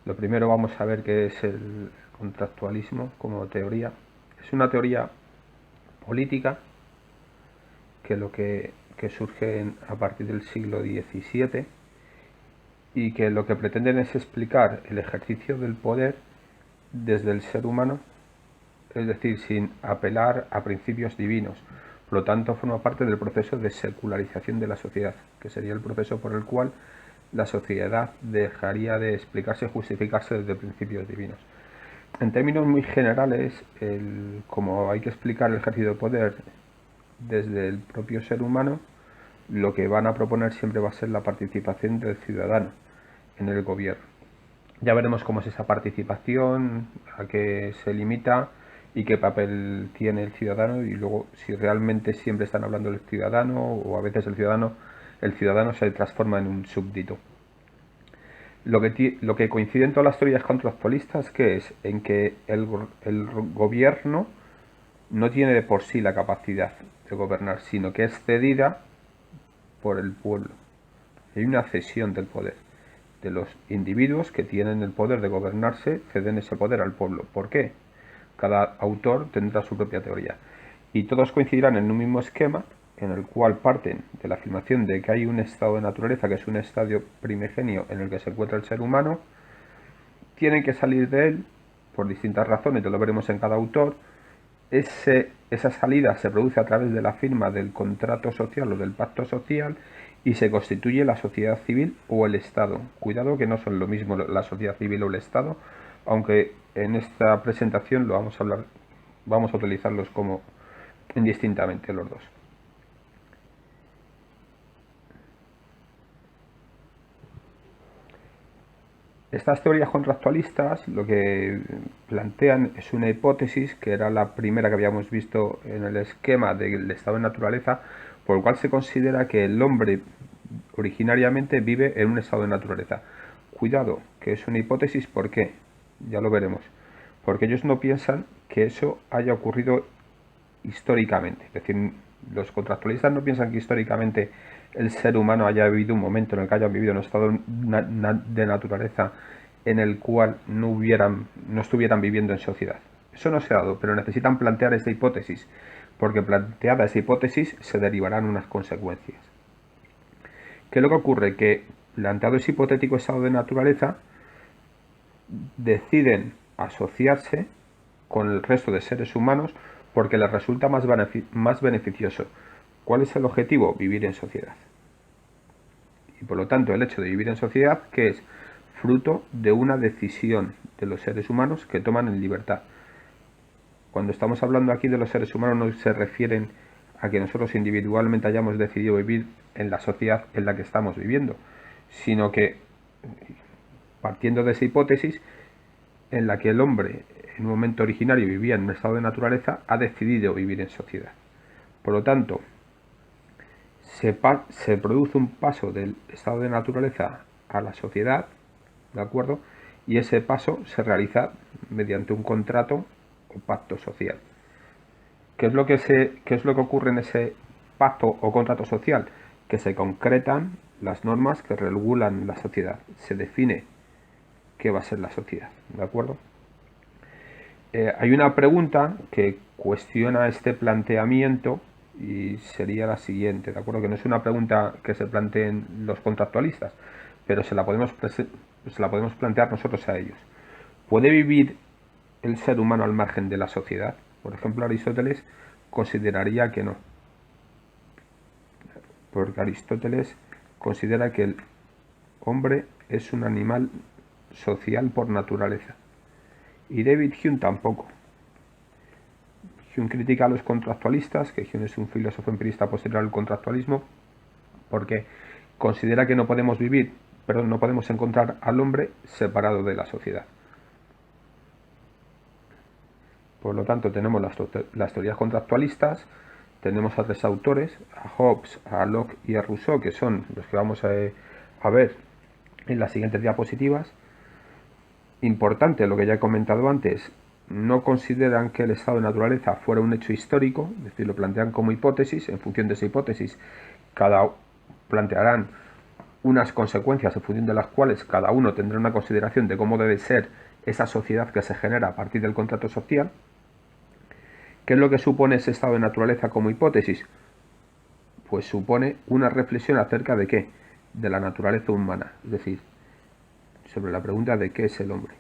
Lo primero vamos a ver qué es el contractualismo como teoría. Es una teoría política que surge a partir del siglo XVII y que lo que pretenden es explicar el ejercicio del poder desde el ser humano, es decir, sin apelar a principios divinos. Por lo tanto, forma parte del proceso de secularización de la sociedad, que sería el proceso por el cual la sociedad dejaría de explicarse y justificarse desde principios divinos. En términos muy generales, como hay que explicar el ejercicio de poder desde el propio ser humano, lo que van a proponer siempre va a ser la participación del ciudadano en el gobierno. Ya veremos cómo es esa participación, a qué se limita y qué papel tiene el ciudadano, y luego si realmente siempre están hablando del ciudadano o a veces el ciudadano se transforma en un súbdito. Lo que coincide en todas las teorías contractualistas que es en que el gobierno no tiene de por sí la capacidad de gobernar, sino que es cedida por el pueblo. Hay una cesión del poder. De los individuos que tienen el poder de gobernarse, ceden ese poder al pueblo. ¿Por qué? Cada autor tendrá su propia teoría. Y todos coincidirán en un mismo esquema en el cual parten de la afirmación de que hay un estado de naturaleza, que es un estadio primigenio en el que se encuentra el ser humano, tienen que salir de él por distintas razones, ya lo veremos en cada autor. Esa salida se produce a través de la firma del contrato social o del pacto social y se constituye la sociedad civil o el Estado. Cuidado que no son lo mismo la sociedad civil o el Estado, aunque en esta presentación lo vamos a utilizarlos como indistintamente los dos. Estas teorías contractualistas lo que plantean es una hipótesis que era la primera que habíamos visto en el esquema del estado de naturaleza, por el cual se considera que el hombre originariamente vive en un estado de naturaleza. Cuidado, que es una hipótesis, ¿por qué? Ya lo veremos. Porque ellos no piensan que eso haya ocurrido históricamente. Es decir, los contractualistas no piensan que históricamente el ser humano haya vivido un momento en el que hayan vivido en un estado de naturaleza en el cual no estuvieran viviendo en sociedad. Eso no se ha dado, pero necesitan plantear esta hipótesis, porque planteada esa hipótesis se derivarán unas consecuencias. ¿Qué es lo que ocurre? Que planteado ese hipotético estado de naturaleza, deciden asociarse con el resto de seres humanos porque les resulta más beneficioso. ¿Cuál es el objetivo? Vivir en sociedad. Y por lo tanto el hecho de vivir en sociedad, que es fruto de una decisión de los seres humanos que toman en libertad. Cuando estamos hablando aquí de los seres humanos no se refieren a que nosotros individualmente hayamos decidido vivir en la sociedad en la que estamos viviendo, sino que partiendo de esa hipótesis en la que el hombre en un momento originario vivía en un estado de naturaleza, ha decidido vivir en sociedad. Por lo tanto, se produce un paso del estado de naturaleza a la sociedad, ¿de acuerdo? Y ese paso se realiza mediante un contrato o pacto social. ¿Qué es lo que ocurre en ese pacto o contrato social? Que se concretan las normas que regulan la sociedad. Se define qué va a ser la sociedad, ¿de acuerdo? Hay una pregunta que cuestiona este planteamiento y sería la siguiente, ¿de acuerdo? Que no es una pregunta que se planteen los contractualistas, pero se la podemos plantear nosotros a ellos. ¿Puede vivir el ser humano al margen de la sociedad? Por ejemplo, Aristóteles consideraría que no, porque Aristóteles considera que el hombre es un animal social por naturaleza. Y David Hume tampoco. Hume critica a los contractualistas, que Hume es un filósofo empirista posterior al contractualismo, porque considera que no podemos encontrar al hombre separado de la sociedad. Por lo tanto, tenemos las teorías contractualistas, tenemos a tres autores, a Hobbes, a Locke y a Rousseau, que son los que vamos a ver en las siguientes diapositivas. Importante lo que ya he comentado antes, no consideran que el estado de naturaleza fuera un hecho histórico, es decir, lo plantean como hipótesis. En función de esa hipótesis, plantearán unas consecuencias en función de las cuales cada uno tendrá una consideración de cómo debe ser esa sociedad que se genera a partir del contrato social. ¿Qué es lo que supone ese estado de naturaleza como hipótesis? Pues supone una reflexión acerca de qué, de la naturaleza humana, es decir, sobre la pregunta de qué es el hombre.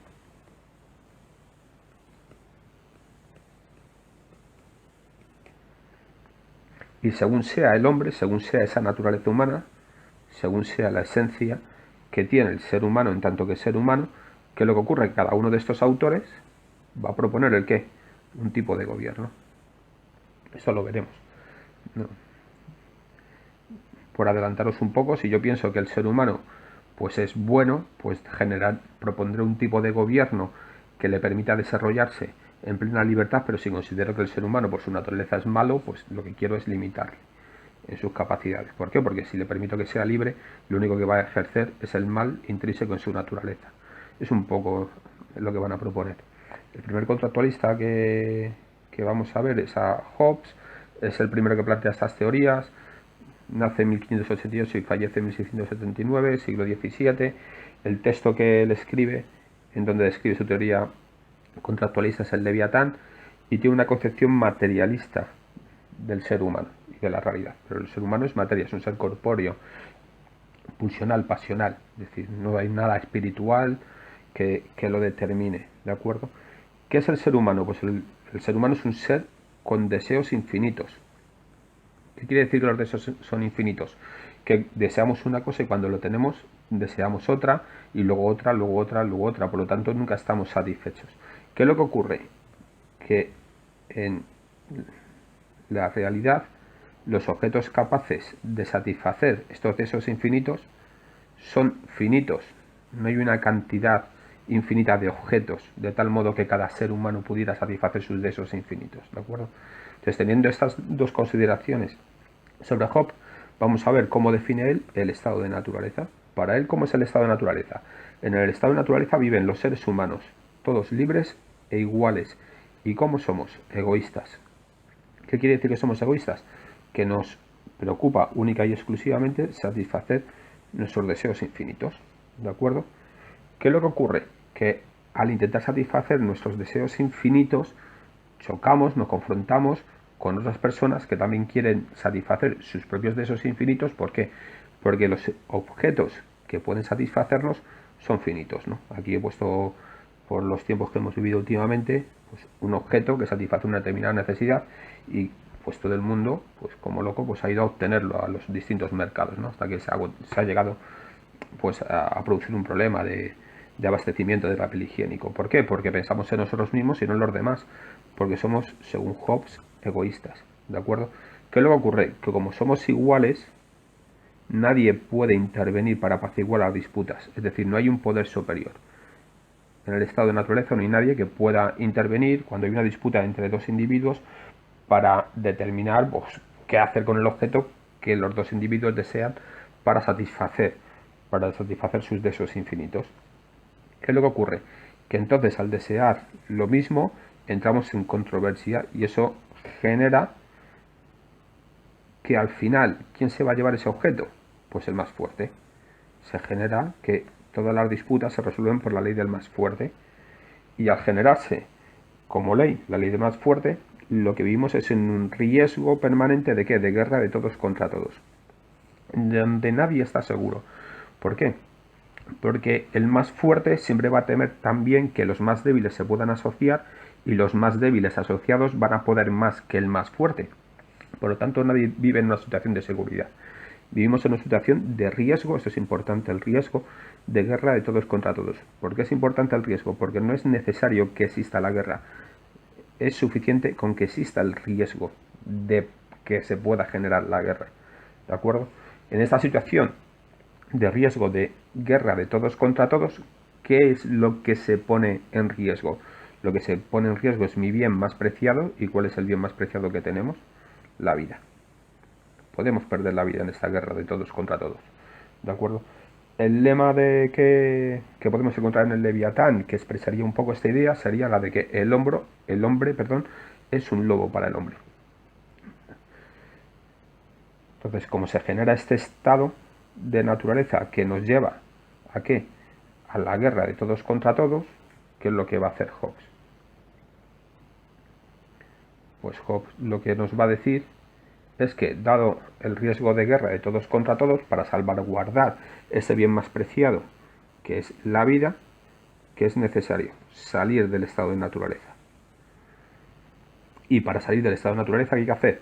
Y según sea el hombre, según sea esa naturaleza humana, según sea la esencia que tiene el ser humano en tanto que ser humano, ¿qué es lo que ocurre? Que cada uno de estos autores va a proponer el qué, un tipo de gobierno. Eso lo veremos. No. Por adelantaros un poco, si yo pienso que el ser humano pues es bueno, pues propondré un tipo de gobierno que le permita desarrollarse en plena libertad, pero si considero que el ser humano por su naturaleza es malo, pues lo que quiero es limitarle en sus capacidades. ¿Por qué? Porque si le permito que sea libre, lo único que va a ejercer es el mal intrínseco en su naturaleza. Es un poco lo que van a proponer. El primer contractualista que vamos a ver es a Hobbes, es el primero que plantea estas teorías. Nace en 1588 y fallece en 1679, siglo XVII. El texto que él escribe, en donde describe su teoría contractualista, es el Leviatán, y tiene una concepción materialista del ser humano y de la realidad. Pero el ser humano es materia, es un ser corpóreo, pulsional, pasional, es decir, no hay nada espiritual que lo determine, ¿de acuerdo? ¿Qué es el ser humano? Pues el ser humano es un ser con deseos infinitos. ¿Qué quiere decir que los deseos son infinitos? Que deseamos una cosa y cuando lo tenemos deseamos otra y luego otra, luego otra, luego otra. Por lo tanto, nunca estamos satisfechos. ¿Qué es lo que ocurre? Que en la realidad los objetos capaces de satisfacer estos deseos infinitos son finitos. No hay una cantidad infinita de objetos, de tal modo que cada ser humano pudiera satisfacer sus deseos infinitos, ¿de acuerdo? Entonces, teniendo estas dos consideraciones sobre Hobbes, vamos a ver cómo define él el estado de naturaleza. Para él, ¿cómo es el estado de naturaleza? En el estado de naturaleza viven los seres humanos, todos libres e iguales. ¿Y cómo somos? Egoístas. ¿Qué quiere decir que somos egoístas? Que nos preocupa única y exclusivamente satisfacer nuestros deseos infinitos, ¿de acuerdo? ¿Qué es lo que ocurre? Que al intentar satisfacer nuestros deseos infinitos, chocamos, nos confrontamos con otras personas que también quieren satisfacer sus propios deseos infinitos. ¿Por qué? Porque los objetos que pueden satisfacernos son finitos, ¿no? Aquí he puesto, por los tiempos que hemos vivido últimamente, pues un objeto que satisface una determinada necesidad y pues todo el mundo, pues como loco, pues ha ido a obtenerlo a los distintos mercados, ¿no? Hasta que se ha llegado pues a producir un problema de abastecimiento de papel higiénico. ¿Por qué? Porque pensamos en nosotros mismos y no en los demás, porque somos, según Hobbes, egoístas, ¿de acuerdo? ¿Qué luego ocurre? Que como somos iguales, nadie puede intervenir para apaciguar las disputas, es decir, no hay un poder superior. En el estado de naturaleza no hay nadie que pueda intervenir cuando hay una disputa entre dos individuos para determinar pues, qué hacer con el objeto que los dos individuos desean para satisfacer sus deseos infinitos. ¿Qué es lo que ocurre? Que entonces al desear lo mismo entramos en controversia y eso genera que al final, ¿quién se va a llevar ese objeto? Pues el más fuerte. Se genera que todas las disputas se resuelven por la ley del más fuerte y al generarse como ley la ley del más fuerte, lo que vivimos es en un riesgo permanente de ¿qué? De guerra de todos contra todos, donde nadie está seguro. ¿Por qué? Porque el más fuerte siempre va a temer también que los más débiles se puedan asociar y los más débiles asociados van a poder más que el más fuerte. Por lo tanto, nadie vive en una situación de seguridad. Vivimos en una situación de riesgo, esto es importante, el riesgo de guerra de todos contra todos. ¿Por qué es importante el riesgo? Porque no es necesario que exista la guerra. Es suficiente con que exista el riesgo de que se pueda generar la guerra. ¿De acuerdo? En esta situación de riesgo de guerra de todos contra todos, ¿qué es lo que se pone en riesgo? Lo que se pone en riesgo es mi bien más preciado. ¿Y cuál es el bien más preciado que tenemos? La vida. Podemos perder la vida en esta guerra de todos contra todos. ¿De acuerdo? El lema de que podemos encontrar en el Leviatán, que expresaría un poco esta idea, sería la de que el hombre, es un lobo para el hombre. Entonces, como se genera este estado, de naturaleza que nos lleva ¿a qué? A la guerra de todos contra todos. ¿Qué es lo que va a hacer Hobbes? Pues Hobbes lo que nos va a decir es que, dado el riesgo de guerra de todos contra todos, para salvaguardar ese bien más preciado que es la vida, que es necesario salir del estado de naturaleza. Y para salir del estado de naturaleza, ¿qué hay que hacer?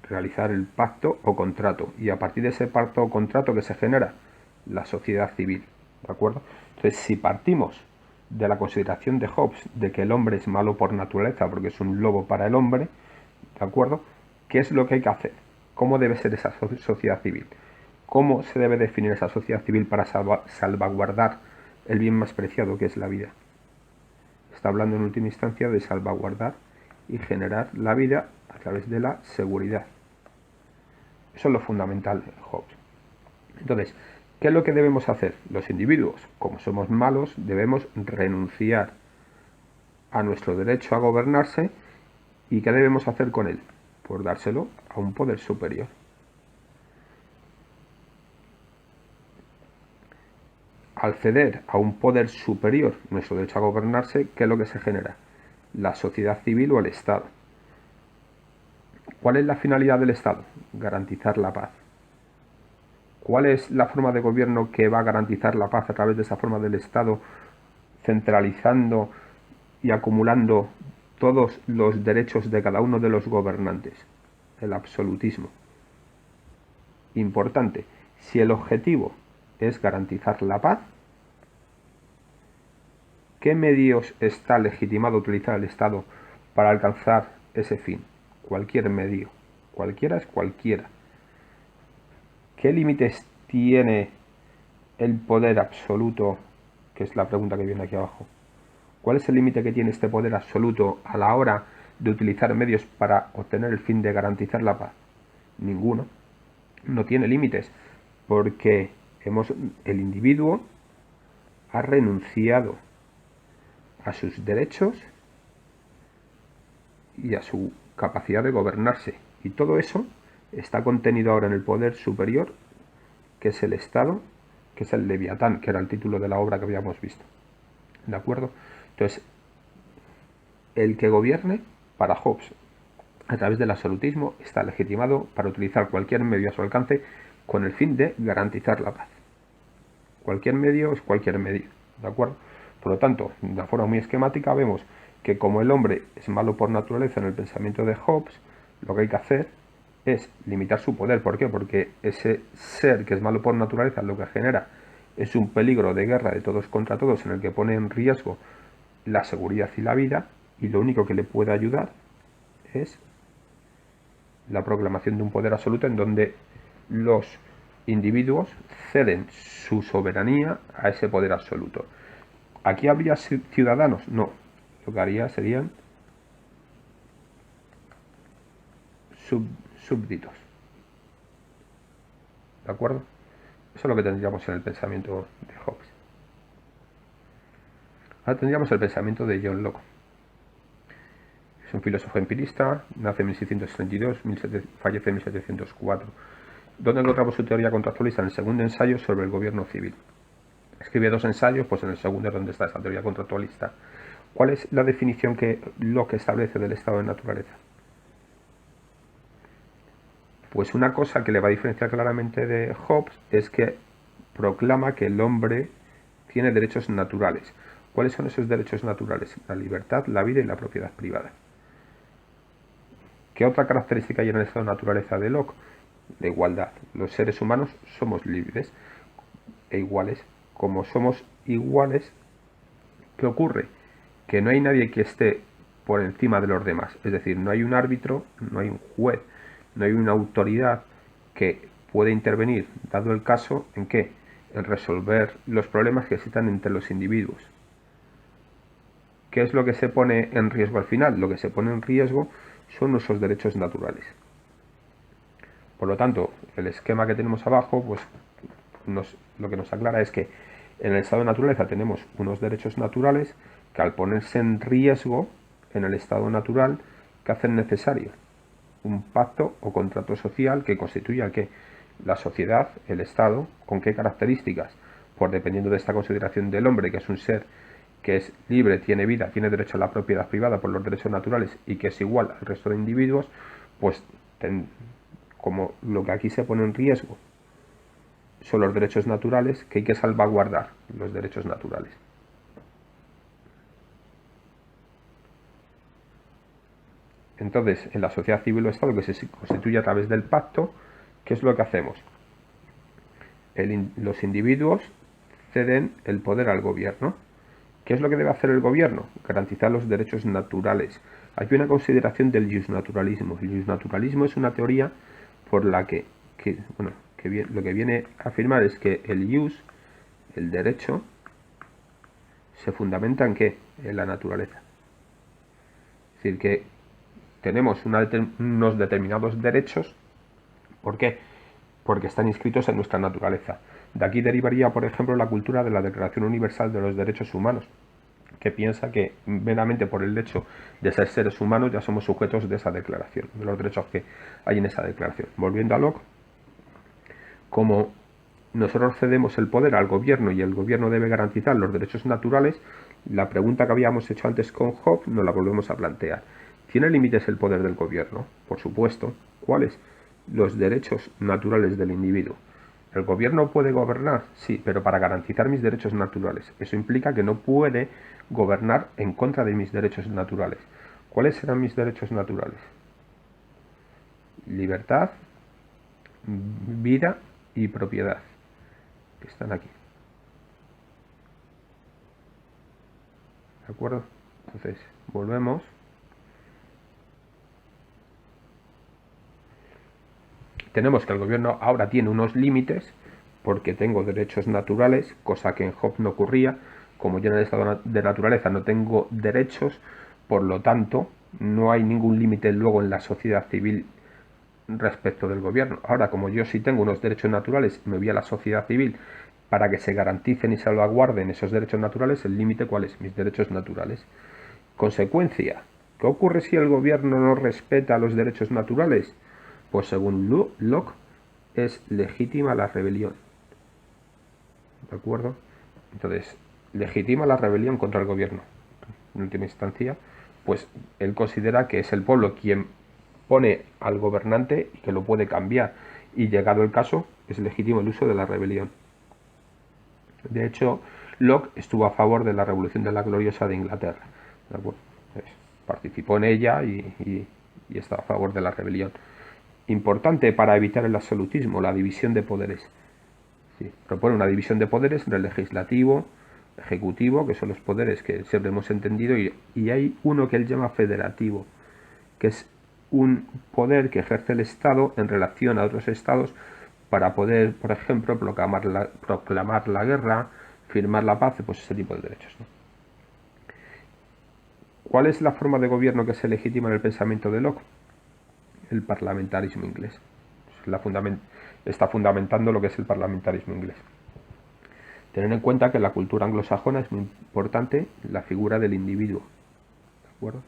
Realizar el pacto o contrato. Y a partir de ese pacto o contrato que se genera, la sociedad civil. ¿De acuerdo? Entonces, si partimos de la consideración de Hobbes de que el hombre es malo por naturaleza porque es un lobo para el hombre, ¿de acuerdo? ¿Qué es lo que hay que hacer? ¿Cómo debe ser esa sociedad civil? ¿Cómo se debe definir esa sociedad civil para salvaguardar el bien más preciado que es la vida? Está hablando en última instancia de salvaguardar y generar la vida a través de la seguridad. Eso es lo fundamental de Hobbes. Entonces, ¿qué es lo que debemos hacer? Los individuos, como somos malos, debemos renunciar a nuestro derecho a gobernarse. ¿Y qué debemos hacer con él? Pues dárselo a un poder superior. Al ceder a un poder superior nuestro derecho a gobernarse, ¿qué es lo que se genera? La sociedad civil o el Estado. ¿Cuál es la finalidad del Estado? Garantizar la paz. ¿Cuál es la forma de gobierno que va a garantizar la paz a través de esa forma del Estado, centralizando y acumulando todos los derechos de cada uno de los gobernantes? El absolutismo. Importante, si el objetivo es garantizar la paz, ¿qué medios está legitimado utilizar el Estado para alcanzar ese fin? Cualquier medio. Cualquiera es cualquiera. ¿Qué límites tiene el poder absoluto? Que es la pregunta que viene aquí abajo. ¿Cuál es el límite que tiene este poder absoluto a la hora de utilizar medios para obtener el fin de garantizar la paz? Ninguno. No tiene límites, porque el individuo ha renunciado a sus derechos y a su capacidad de gobernarse. Y todo eso está contenido ahora en el poder superior, que es el Estado, que es el Leviatán, que era el título de la obra que habíamos visto. ¿De acuerdo? Entonces, el que gobierne, para Hobbes, a través del absolutismo, está legitimado para utilizar cualquier medio a su alcance con el fin de garantizar la paz. Cualquier medio es cualquier medio, ¿de acuerdo? Por lo tanto, de una forma muy esquemática, vemos que como el hombre es malo por naturaleza en el pensamiento de Hobbes, lo que hay que hacer es limitar su poder. ¿Por qué? Porque ese ser que es malo por naturaleza lo que genera es un peligro de guerra de todos contra todos en el que pone en riesgo la seguridad y la vida, y lo único que le puede ayudar es la proclamación de un poder absoluto en donde los individuos ceden su soberanía a ese poder absoluto. ¿Aquí habría ciudadanos? No. Lo que haría serían súbditos. ¿De acuerdo? Eso es lo que tendríamos en el pensamiento de Hobbes. Ahora tendríamos el pensamiento de John Locke. Es un filósofo empirista, nace en 1632, fallece en 1704. ¿Dónde encontramos su teoría contractualista? En el segundo ensayo sobre el gobierno civil. Escribe 2 ensayos, pues en el segundo es donde está esa teoría contractualista. ¿Cuál es la definición que Locke establece del estado de naturaleza? Pues una cosa que le va a diferenciar claramente de Hobbes es que proclama que el hombre tiene derechos naturales. ¿Cuáles son esos derechos naturales? La libertad, la vida y la propiedad privada. ¿Qué otra característica hay en el estado de naturaleza de Locke? La igualdad. Los seres humanos somos libres e iguales. Como somos iguales, ¿qué ocurre? Que no hay nadie que esté por encima de los demás. Es decir, no hay un árbitro, no hay un juez, no hay una autoridad que pueda intervenir, dado el caso, ¿en qué? En resolver los problemas que existan entre los individuos. ¿Qué es lo que se pone en riesgo al final? Lo que se pone en riesgo son nuestros derechos naturales. Por lo tanto, el esquema que tenemos abajo, pues lo que nos aclara es que en el estado de naturaleza tenemos unos derechos naturales que al ponerse en riesgo en el estado natural, ¿qué hacen necesario? Un pacto o contrato social que constituya ¿qué? la sociedad, el Estado, ¿con qué características? Pues dependiendo de esta consideración del hombre, que es un ser que es libre, tiene vida, tiene derecho a la propiedad privada por los derechos naturales y que es igual al resto de individuos, pues como lo que aquí se pone en riesgo son los derechos naturales, que hay que salvaguardar los derechos naturales. Entonces, en la sociedad civil o Estado, que se constituye a través del pacto, ¿qué es lo que hacemos? Los individuos ceden el poder al gobierno. ¿Qué es lo que debe hacer el gobierno? Garantizar los derechos naturales. Hay una consideración del justnaturalismo. El justnaturalismo es una teoría por la lo que viene a afirmar es que el jus, el derecho, se fundamenta en ¿qué? En la naturaleza. Es decir, que tenemos unos determinados derechos. ¿Por qué? Porque están inscritos en nuestra naturaleza. De aquí derivaría, por ejemplo, la cultura de la Declaración Universal de los Derechos Humanos, que piensa que meramente por el hecho de ser seres humanos ya somos sujetos de esa declaración, de los derechos que hay en esa declaración. Volviendo a Locke, como nosotros cedemos el poder al gobierno y el gobierno debe garantizar los derechos naturales, la pregunta que habíamos hecho antes con Hobbes nos la volvemos a plantear. ¿Tiene límites el poder del gobierno? Por supuesto. ¿Cuáles? Los derechos naturales del individuo. ¿El gobierno puede gobernar? Sí, pero para garantizar mis derechos naturales. Eso implica que no puede gobernar en contra de mis derechos naturales. ¿Cuáles serán mis derechos naturales? Libertad, vida y propiedad, que están aquí. ¿De acuerdo? Entonces, volvemos. Tenemos que el gobierno ahora tiene unos límites porque tengo derechos naturales, cosa que en Hobbes no ocurría. Como yo en el estado de naturaleza no tengo derechos, por lo tanto, no hay ningún límite luego en la sociedad civil respecto del gobierno. Ahora, como yo sí tengo unos derechos naturales y me voy a la sociedad civil para que se garanticen y salvaguarden esos derechos naturales, ¿el límite cuál es? Mis derechos naturales. Consecuencia, ¿qué ocurre si el gobierno no respeta los derechos naturales? Pues según Locke, es legítima la rebelión. ¿De acuerdo? Entonces, legitima la rebelión contra el gobierno. En última instancia, pues él considera que es el pueblo quien pone al gobernante y que lo puede cambiar. Y llegado el caso, es legítimo el uso de la rebelión. De hecho, Locke estuvo a favor de la Revolución de la Gloriosa de Inglaterra. ¿De acuerdo? Pues, participó en ella y está a favor de la rebelión. Importante para evitar el absolutismo, la división de poderes. Sí, propone una división de poderes entre el legislativo, ejecutivo, que son los poderes que siempre hemos entendido, y hay uno que él llama federativo, que es un poder que ejerce el Estado en relación a otros estados para poder, por ejemplo, proclamar la guerra, firmar la paz, pues ese tipo de derechos, ¿no? ¿Cuál es la forma de gobierno que se legitima en el pensamiento de Locke? El parlamentarismo inglés. Está fundamentando lo que es el parlamentarismo inglés. Tener en cuenta que en la cultura anglosajona es muy importante la figura del individuo. ¿De acuerdo?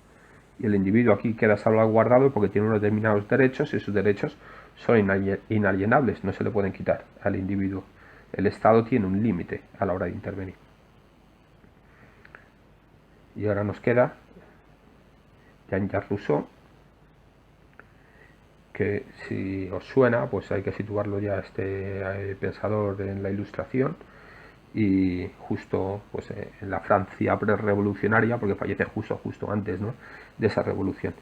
Y el individuo aquí queda salvaguardado porque tiene unos determinados derechos y esos derechos son inalienables, no se le pueden quitar al individuo. El Estado tiene un límite a la hora de intervenir. Y ahora nos queda Jean-Jacques Rousseau, que si os suena, pues hay que situarlo ya este pensador en la Ilustración y justo pues en la Francia pre-revolucionaria, porque fallece justo antes, ¿no?, de esa revolución.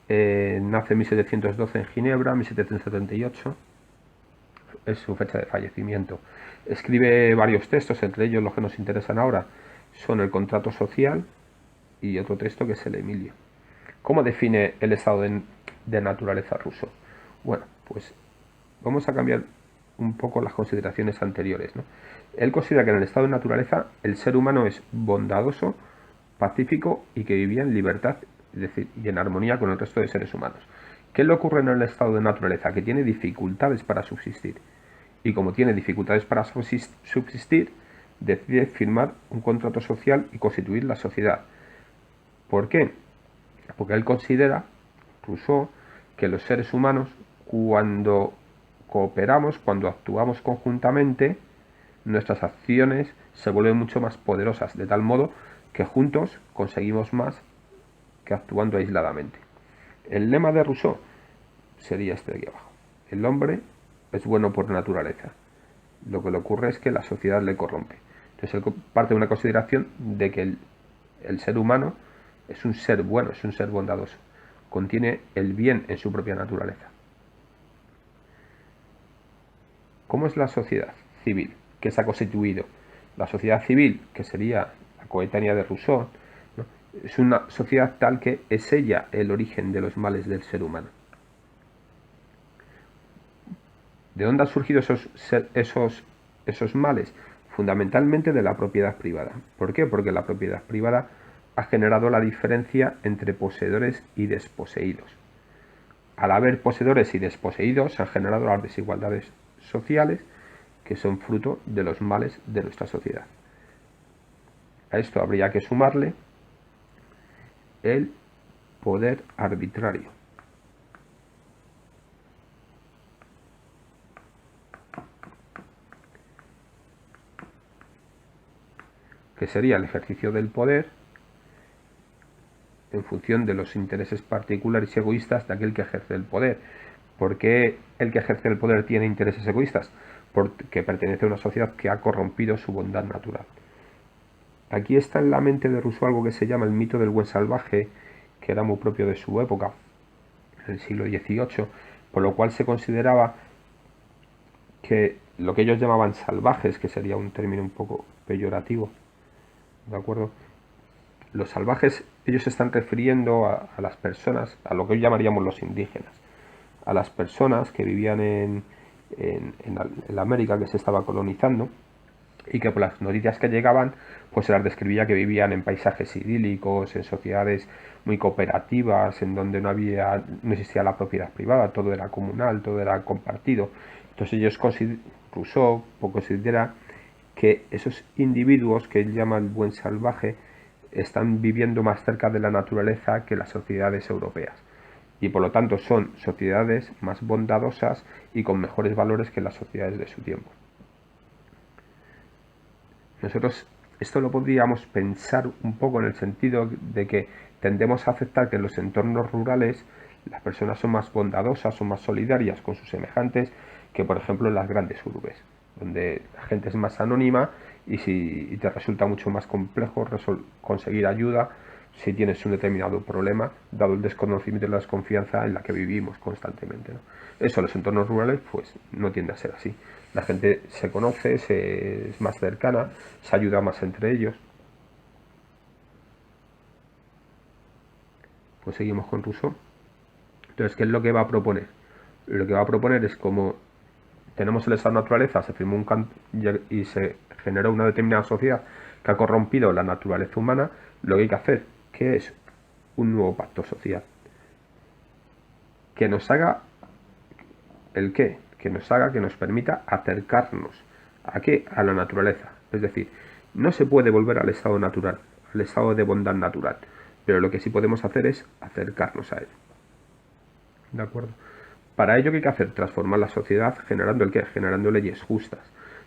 Nace en 1712 en Ginebra, 1778 es su fecha de fallecimiento. Escribe varios textos, entre ellos los que nos interesan ahora son el Contrato Social y otro texto que es el Emilio. ¿Cómo define el estado de naturaleza Rousseau? Bueno, pues vamos a cambiar un poco las consideraciones anteriores, ¿no? Él considera que en el estado de naturaleza el ser humano es bondadoso, pacífico y que vivía en libertad, es decir, y en armonía con el resto de seres humanos. ¿Qué le ocurre en el estado de naturaleza? Que tiene dificultades para subsistir. Y como tiene dificultades para subsistir, decide firmar un contrato social y constituir la sociedad. ¿Por qué? Porque él considera, Rousseau, que los seres humanos, cuando cooperamos, cuando actuamos conjuntamente, nuestras acciones se vuelven mucho más poderosas, de tal modo que juntos conseguimos más que actuando aisladamente. El lema de Rousseau sería este de aquí abajo. El hombre es bueno por naturaleza. Lo que le ocurre es que la sociedad le corrompe. Entonces él parte de una consideración de que el ser humano es un ser bueno, es un ser bondadoso. Contiene el bien en su propia naturaleza. ¿Cómo es la sociedad civil que se ha constituido? La sociedad civil, que sería la coetánea de Rousseau, ¿no? Es una sociedad tal que es ella el origen de los males del ser humano. ¿De dónde han surgido esos males? Fundamentalmente de la propiedad privada. ¿Por qué? Porque la propiedad privada ha generado la diferencia entre poseedores y desposeídos. Al haber poseedores y desposeídos, se han generado las desigualdades sociales que son fruto de los males de nuestra sociedad. A esto habría que sumarle el poder arbitrario. Que sería el ejercicio del poder en función de los intereses particulares y egoístas de aquel que ejerce el poder. ¿Por qué el que ejerce el poder tiene intereses egoístas? Porque pertenece a una sociedad que ha corrompido su bondad natural. Aquí está en la mente de Rousseau algo que se llama el mito del buen salvaje, que era muy propio de su época, en el siglo XVIII, por lo cual se consideraba que lo que ellos llamaban salvajes, que sería un término un poco peyorativo, ¿de acuerdo? Los salvajes, ellos se están refiriendo a las personas, a lo que hoy llamaríamos los indígenas, a las personas que vivían en la América que se estaba colonizando y que por las noticias que llegaban pues se las describía que vivían en paisajes idílicos, en sociedades muy cooperativas, en donde no existía la propiedad privada, todo era comunal, todo era compartido. Entonces Rousseau considera que esos individuos que él llama el buen salvaje están viviendo más cerca de la naturaleza que las sociedades europeas y por lo tanto son sociedades más bondadosas y con mejores valores que las sociedades de su tiempo. Nosotros esto lo podríamos pensar un poco en el sentido de que tendemos a aceptar que en los entornos rurales las personas son más bondadosas, son más solidarias con sus semejantes que por ejemplo en las grandes urbes, donde la gente es más anónima y te resulta mucho más complejo conseguir ayuda si tienes un determinado problema, dado el desconocimiento y la desconfianza en la que vivimos constantemente, ¿no? Eso, los entornos rurales, pues no tiende a ser así. La gente se conoce, es más cercana, se ayuda más entre ellos. Pues seguimos con Rousseau. Entonces, ¿qué es lo que va a proponer? Lo que va a proponer es como tenemos el estado de naturaleza, se firmó y se generó una determinada sociedad que ha corrompido la naturaleza humana, lo que hay que hacer, que es un nuevo pacto social. Que nos haga ¿el qué? Que nos permita acercarnos ¿a qué? A la naturaleza. Es decir, no se puede volver al estado natural, al estado de bondad natural, pero lo que sí podemos hacer es acercarnos a él. ¿De acuerdo? Para ello, ¿qué hay que hacer? Transformar la sociedad generando ¿el qué? Generando leyes justas.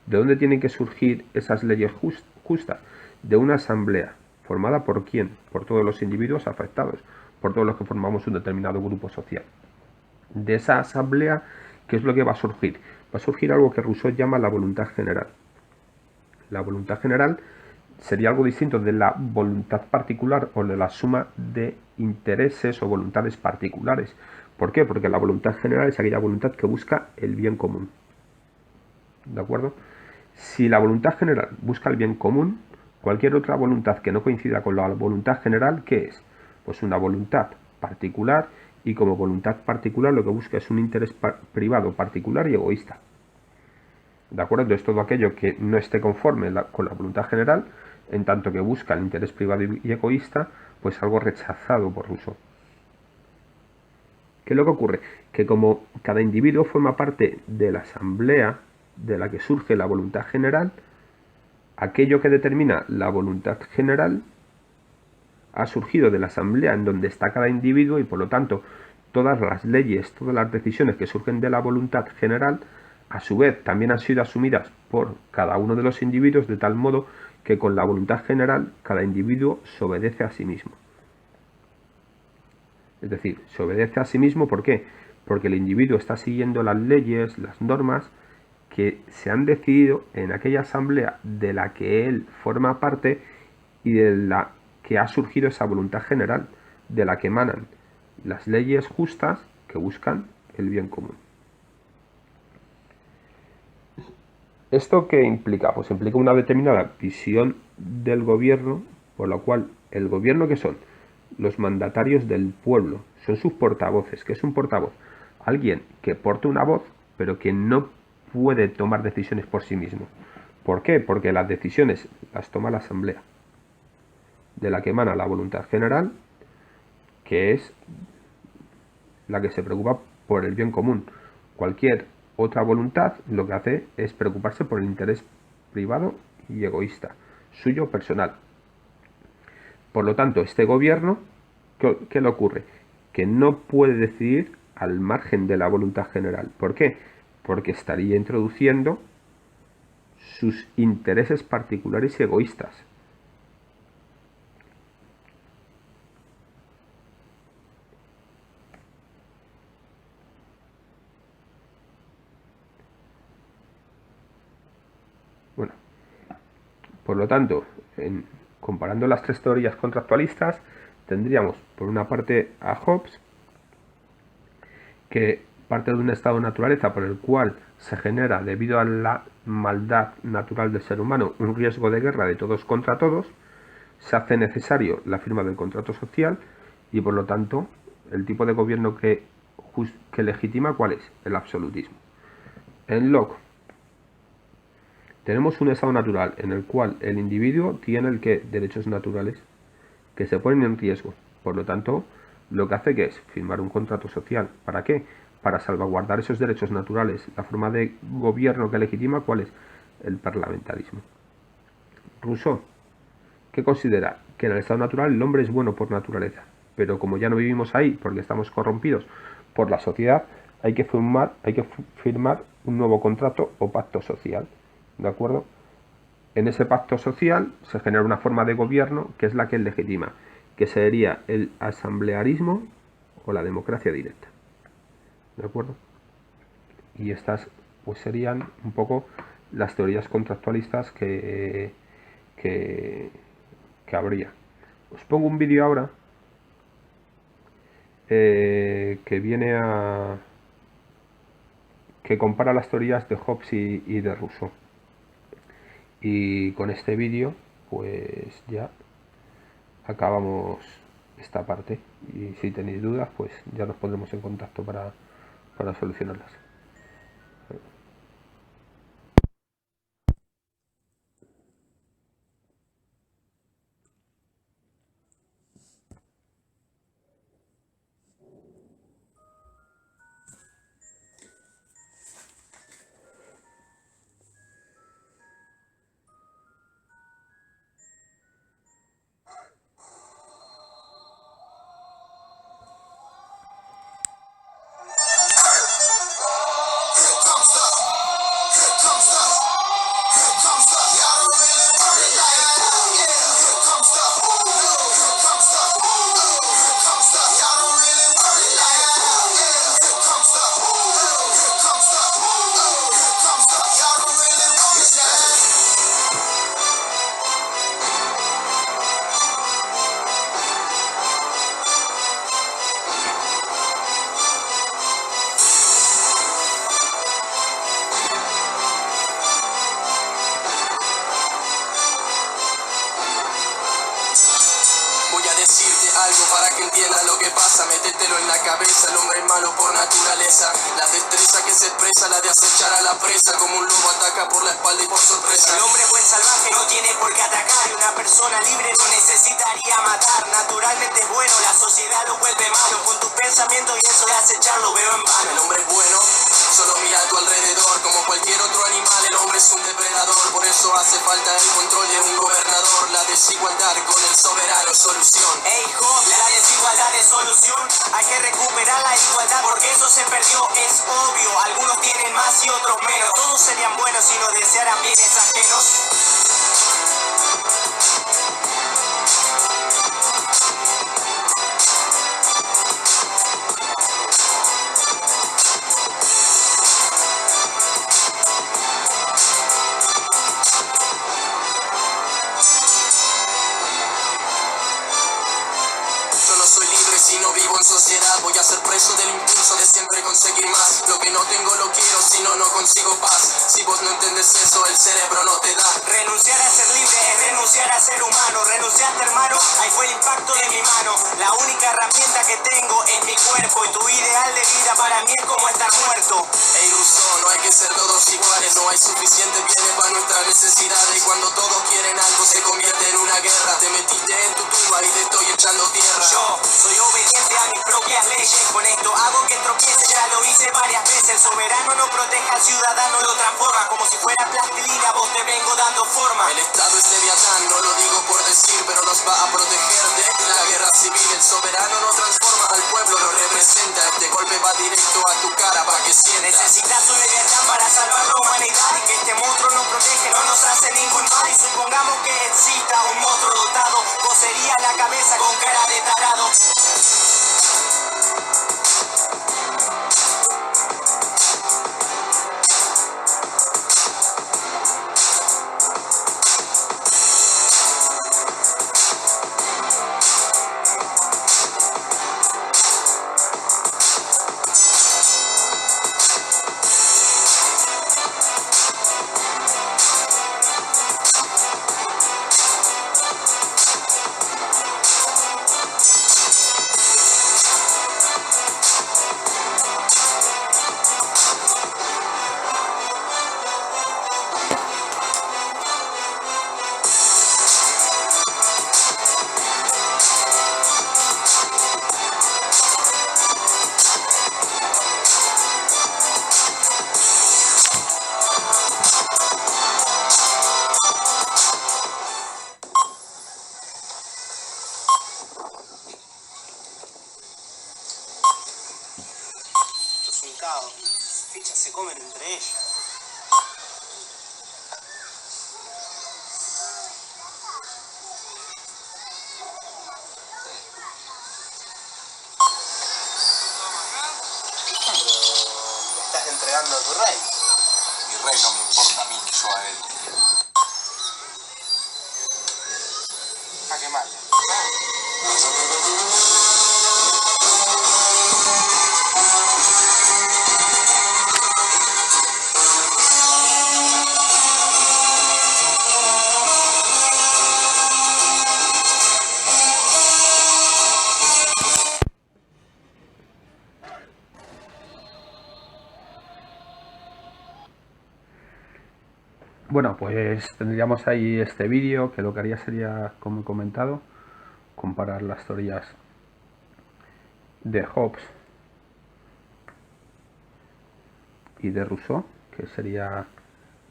¿De dónde tienen que surgir esas leyes justas? De una asamblea. ¿Formada por quién? Por todos los individuos afectados, por todos los que formamos un determinado grupo social. De esa asamblea, ¿qué es lo que va a surgir? Va a surgir algo que Rousseau llama la voluntad general. La voluntad general sería algo distinto de la voluntad particular o de la suma de intereses o voluntades particulares. ¿Por qué? Porque la voluntad general es aquella voluntad que busca el bien común. ¿De acuerdo? Si la voluntad general busca el bien común, cualquier otra voluntad que no coincida con la voluntad general, ¿qué es? Pues una voluntad particular, y como voluntad particular lo que busca es un interés privado, particular y egoísta. ¿De acuerdo? Entonces todo aquello que no esté conforme con la voluntad general, en tanto que busca el interés privado y egoísta, pues algo rechazado por Rousseau. ¿Qué es lo que ocurre? Que como cada individuo forma parte de la asamblea de la que surge la voluntad general, aquello que determina la voluntad general ha surgido de la asamblea en donde está cada individuo y por lo tanto todas las leyes, todas las decisiones que surgen de la voluntad general, a su vez también han sido asumidas por cada uno de los individuos, de tal modo que con la voluntad general cada individuo se obedece a sí mismo. Es decir, se obedece a sí mismo, ¿por qué? Porque el individuo está siguiendo las leyes, las normas que se han decidido en aquella asamblea de la que él forma parte y de la que ha surgido esa voluntad general, de la que emanan las leyes justas que buscan el bien común. ¿Esto qué implica? Pues implica una determinada visión del gobierno, por la cual el gobierno, ¿qué son? Los mandatarios del pueblo, son sus portavoces. ¿Qué es un portavoz? Alguien que porta una voz, pero que no puede tomar decisiones por sí mismo. ¿Por qué? Porque las decisiones las toma la asamblea, de la que emana la voluntad general, que es la que se preocupa por el bien común. Cualquier otra voluntad lo que hace es preocuparse por el interés privado y egoísta, suyo personal. Por lo tanto, este gobierno, ¿qué le ocurre? Que no puede decidir al margen de la voluntad general. ¿Por qué? Porque estaría introduciendo sus intereses particulares y egoístas. Bueno, por lo tanto, comparando las tres teorías contractualistas, tendríamos por una parte a Hobbes, que parte de un estado de naturaleza por el cual se genera, debido a la maldad natural del ser humano, un riesgo de guerra de todos contra todos, se hace necesario la firma del contrato social y por lo tanto el tipo de gobierno que legitima, ¿cuál es? El absolutismo. En Locke tenemos un estado natural en el cual el individuo tiene el que derechos naturales que se ponen en riesgo. Por lo tanto, lo que hace que es firmar un contrato social. ¿Para qué? Para salvaguardar esos derechos naturales. La forma de gobierno que legitima, ¿cuál es? El parlamentarismo. Rousseau, ¿qué considera? Que en el estado natural el hombre es bueno por naturaleza, pero como ya no vivimos ahí porque estamos corrompidos por la sociedad, hay que firmar un nuevo contrato o pacto social. ¿De acuerdo? En ese pacto social se genera una forma de gobierno que es la que él legitima, que sería el asamblearismo o la democracia directa. ¿De acuerdo? Y estas pues serían un poco las teorías contractualistas que habría. Os pongo un vídeo ahora que viene que compara las teorías de Hobbes y de Rousseau. Y con este vídeo pues ya acabamos esta parte, y si tenéis dudas pues ya nos pondremos en contacto para solucionarlas. Para que entiendas lo que pasa, métetelo en la cabeza. El hombre es malo por naturaleza. La destreza que se expresa, la de acechar a la presa. Como un lobo ataca por la espalda y por sorpresa. El hombre buen salvaje no tiene por qué atacar. Y una persona libre no necesitaría matar. Naturalmente es bueno, la sociedad lo vuelve malo. Con tus pensamientos y eso de acechar lo veo en vano. El hombre es bueno, solo mira a tu alrededor. Como cualquier otro animal, el hombre es un depredador. Por eso hace falta el control de un gobernador. La desigualdad con el soberano solución. Ey, Job, la desigualdad es solución. Hay que recuperar la igualdad porque eso se perdió, es obvio. Algunos tienen más y otros menos. Todos serían buenos si no desearan bienes ajenos. Si no vivo en sociedad, voy a ser preso del impulso de siempre conseguir más. Lo que no tengo lo quiero, si no, no consigo paz. Si vos no entendés eso, el cerebro no te da. Renunciar a ser libre es renunciar a ser humano. Renunciaste, hermano, ahí fue el impacto de mi mano. La única herramienta que tengo es mi cuerpo. Y tu ideal de vida para mí es como estar muerto. Ey, Rousseau, no hay que ser todos iguales. No hay suficiente bienes para nuestras necesidades. Y cuando todos quieren algo, se convierte en una guerra. Te metiste en tu tumba y te estoy echando tierra. Yo soy obediente a mis propias leyes. Con esto hago que tropiece, ya lo hice varias veces. El soberano no protege al ciudadano, lo transforma. Como si fuera plastilina, vos te vengo dando forma. El Estado es leviatán, no lo digo por decir, pero nos va a proteger de la guerra civil. El soberano no transforma al pueblo, lo representa. Este golpe va directo a tu cara para que sientas. Necesitas un leviatán para salvar la humanidad. Y que este monstruo nos protege, no nos hace ningún mal. Y supongamos que exista un monstruo dotado, vos serías la cabeza con cara de tarado. Las fichas se comen entre ellas. Pero me estás entregando a tu rey. Mi rey no me importa a mí ni yo a él. Jaque mate. Bueno, pues tendríamos ahí este vídeo, que lo que haría sería, como he comentado, comparar las teorías de Hobbes y de Rousseau, que sería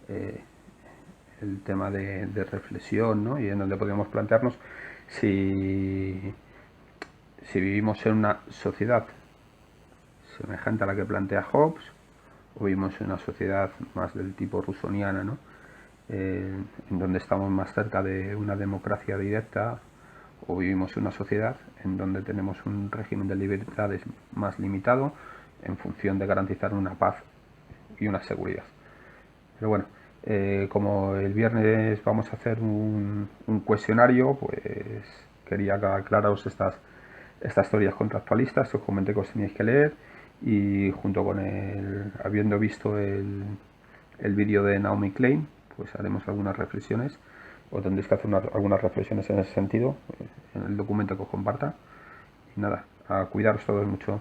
el tema de reflexión, ¿no? Y en donde podríamos plantearnos si vivimos en una sociedad semejante a la que plantea Hobbes o vivimos en una sociedad más del tipo rusoniana, ¿no? En donde estamos más cerca de una democracia directa, o vivimos en una sociedad en donde tenemos un régimen de libertades más limitado en función de garantizar una paz y una seguridad. Pero bueno, como el viernes vamos a hacer un cuestionario, pues quería aclararos estas teorías contractualistas. Os comenté que os teníais que leer, y junto con habiendo visto el vídeo de Naomi Klein, pues haremos algunas reflexiones, o tendréis que hacer algunas reflexiones en ese sentido, en el documento que os comparta. Y nada, a cuidaros todos mucho.